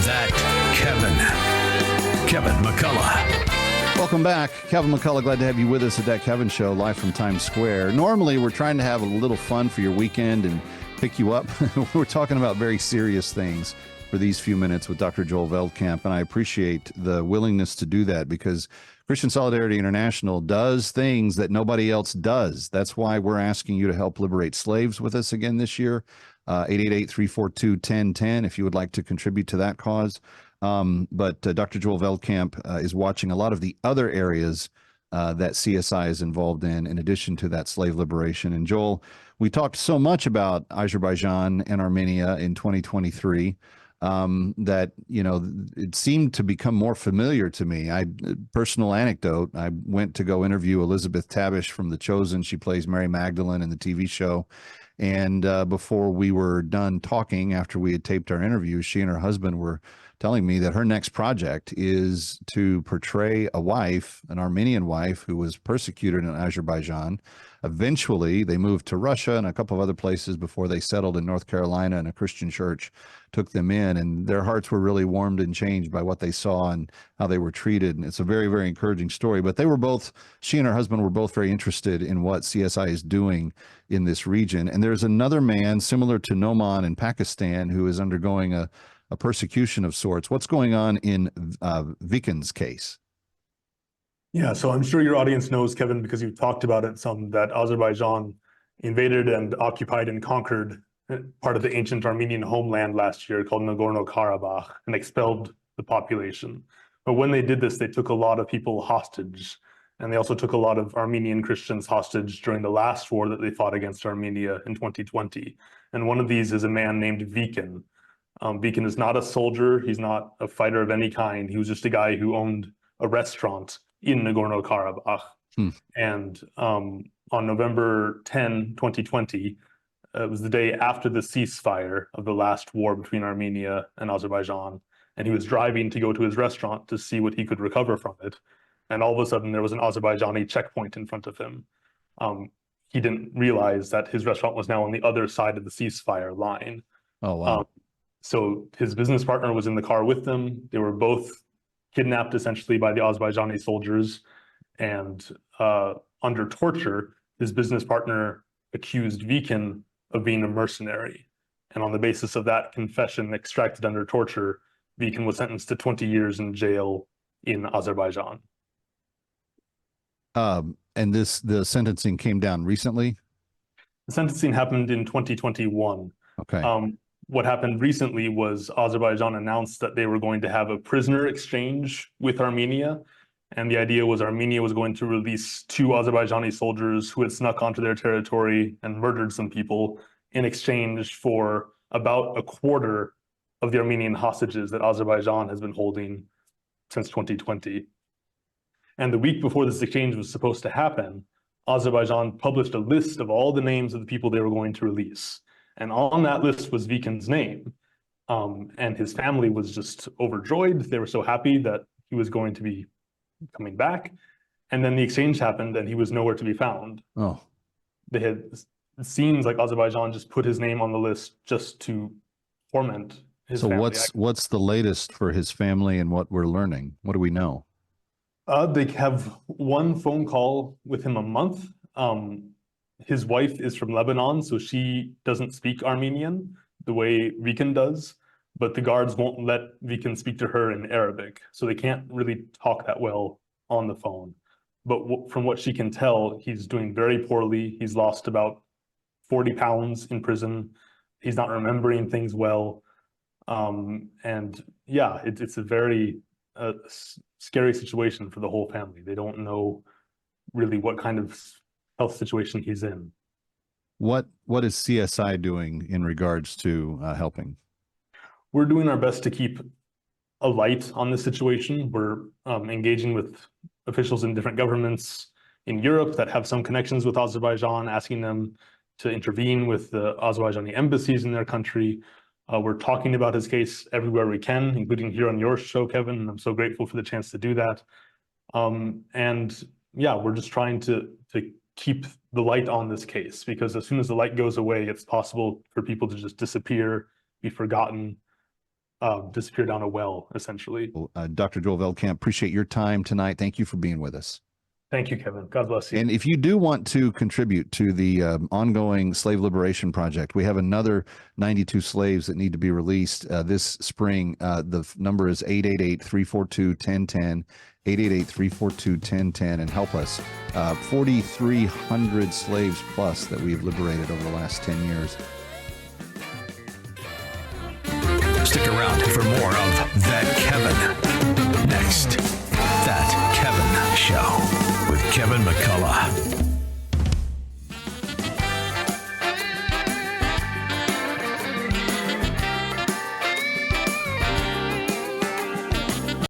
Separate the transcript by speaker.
Speaker 1: That Kevin McCullough.
Speaker 2: Welcome back. Kevin McCullough, glad to have you with us at That Kevin Show, live from Times Square. Normally, we're trying to have a little fun for your weekend and pick you up. We're talking about very serious things for these few minutes with Dr. Joel Veldkamp, and I appreciate the willingness to do that because Christian Solidarity International does things that nobody else does. That's why we're asking you to help liberate slaves with us again this year. 888-342-1010 if you would like to contribute to that cause. But Dr. Joel Veldkamp is watching a lot of the other areas that CSI is involved in addition to that slave liberation. And Joel, we talked so much about Azerbaijan and Armenia in 2023 that, you know, it seemed to become more familiar to me. Personal anecdote, I went to go interview Elizabeth Tabish from The Chosen. She plays Mary Magdalene in the TV show. And before we were done talking, after we had taped our interview, she and her husband were telling me that her next project is to portray a wife, an Armenian wife, who was persecuted in Azerbaijan. Eventually, they moved to Russia and a couple of other places before they settled in North Carolina, and a Christian church took them in, and their hearts were really warmed and changed by what they saw and how they were treated. And it's a very, very encouraging story. But they were both, she and her husband were both very interested in what CSI is doing in this region. And there's another man similar to Noman in Pakistan who is undergoing a persecution of sorts. What's going on in Viken's case?
Speaker 3: Yeah, so I'm sure your audience knows, Kevin, because you've talked about it some, that Azerbaijan invaded and occupied and conquered part of the ancient Armenian homeland last year called Nagorno-Karabakh and expelled the population. But when they did this, they took a lot of people hostage. And they also took a lot of Armenian Christians hostage during the last war that they fought against Armenia in 2020. And one of these is a man named Viken. Viken is not a soldier. He's not a fighter of any kind. He was just a guy who owned a restaurant in Nagorno-Karabakh. And on November 10, 2020, it was the day after the ceasefire of the last war between Armenia and Azerbaijan. And he was driving to go to his restaurant to see what he could recover from it. And all of a sudden, there was an Azerbaijani checkpoint in front of him. He didn't realize that his restaurant was now on the other side of the ceasefire line.
Speaker 2: Oh, wow.
Speaker 3: So his business partner was in the car with them. They were both kidnapped essentially by the Azerbaijani soldiers. And under torture, his business partner accused Viken of being a mercenary. And on the basis of that confession extracted under torture, Viken was sentenced to 20 years in jail in Azerbaijan.
Speaker 2: And the sentencing came down recently?
Speaker 3: The sentencing happened in 2021.
Speaker 2: Okay.
Speaker 3: What happened recently was Azerbaijan announced that they were going to have a prisoner exchange with Armenia. And the idea was Armenia was going to release 2 Azerbaijani soldiers who had snuck onto their territory and murdered some people in exchange for about a quarter of the Armenian hostages that Azerbaijan has been holding since 2020. And the week before this exchange was supposed to happen, Azerbaijan published a list of all the names of the people they were going to release. And on that list was Viken's name. And his family was just overjoyed. They were so happy that he was going to be coming back. And then the exchange happened and he was nowhere to be found.
Speaker 2: Oh.
Speaker 3: It seems like Azerbaijan just put his name on the list just to torment his family.
Speaker 2: So what's the latest for his family and what we're learning? What do we know?
Speaker 3: They have one phone call with him a month. His wife is from Lebanon, so she doesn't speak Armenian the way Viken does, but the guards won't let Viken speak to her in Arabic, so they can't really talk that well on the phone. But from what she can tell, he's doing very poorly. He's lost about 40 pounds in prison. He's not remembering things well. And yeah, it's a very scary situation for the whole family. They don't know really what kind of health situation he's in.
Speaker 2: What is CSI doing in regards to helping?
Speaker 3: We're doing our best to keep a light on this situation. We're engaging with officials in different governments in Europe that have some connections with Azerbaijan, asking them to intervene with the Azerbaijani embassies in their country. We're talking about his case everywhere we can, including here on your show, Kevin. And I'm so grateful for the chance to do that. And yeah, we're just trying to keep the light on this case, because as soon as the light goes away, it's possible for people to just disappear, be forgotten. disappear down a well, essentially.
Speaker 2: Well, Dr. Joel Veldkamp, appreciate your time tonight. Thank you for being with us.
Speaker 3: Thank you, Kevin. God bless you.
Speaker 2: And if you do want to contribute to the ongoing slave liberation project, we have another 92 slaves that need to be released this spring. The number is 888-342-1010, 888-342-1010, and help us. 4,300 slaves plus that we've liberated over the last 10 years.
Speaker 1: Stick around for more of That